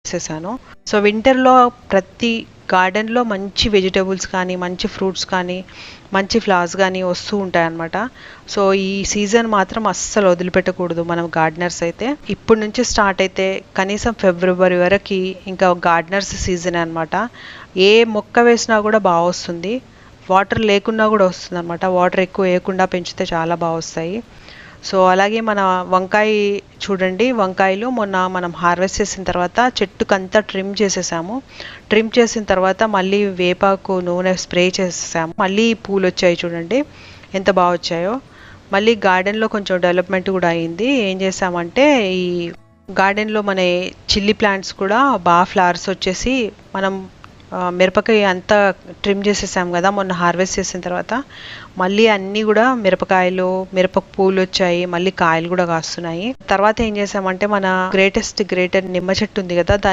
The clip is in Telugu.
వేసేసాను. సో వింటర్లో ప్రతి గార్డెన్లో మంచి వెజిటేబుల్స్ కానీ, మంచి ఫ్రూట్స్ కానీ, మంచి ఫ్లవర్స్ కానీ వస్తూ ఉంటాయన్నమాట. సో ఈ సీజన్ మాత్రం అస్సలు వదిలిపెట్టకూడదు మనం గార్డెనర్స్ అయితే. ఇప్పటి నుంచి స్టార్ట్ అయితే కనీసం ఫిబ్రవరి వరకు ఇంకా గార్డెనర్స్ సీజన్ అనమాట. ఏ మొక్క వేసినా కూడా బాగా వస్తుంది. వాటర్ లేకున్నా కూడా వస్తుంది అనమాట. వాటర్ ఎక్కువ వేయకుండా పెంచితే చాలా బాగా వస్తాయి. సో అలాగే మన వంకాయ చూడండి, వంకాయలు మొన్న మనం హార్వెస్ట్ చేసిన తర్వాత చెట్టుకంతా ట్రిమ్ చేసేసాము. ట్రిమ్ చేసిన తర్వాత మళ్ళీ వేపాకు నూనె స్ప్రే చేసేసాము. మళ్ళీ పూలు వచ్చాయి చూడండి ఎంత బాగా వచ్చాయో. మళ్ళీ గార్డెన్లో కొంచెం డెవలప్మెంట్ కూడా అయింది. ఏం చేసామంటే ఈ గార్డెన్లో మన చిల్లీ ప్లాంట్స్ కూడా బాగా ఫ్లవర్స్ వచ్చేసి, మనం మిరపకాయ అంతా ట్రిమ్ చేసేసాం కదా మొన్న హార్వెస్ట్ చేసిన తర్వాత, మళ్ళీ అన్నీ కూడా మిరపకాయలు, మిరప పూలు వచ్చాయి, మళ్ళీ కాయలు కూడా కాస్తున్నాయి. తర్వాత ఏం చేసామంటే మన గ్రేటర్ నిమ్మ చెట్టు ఉంది కదా, దాన్ని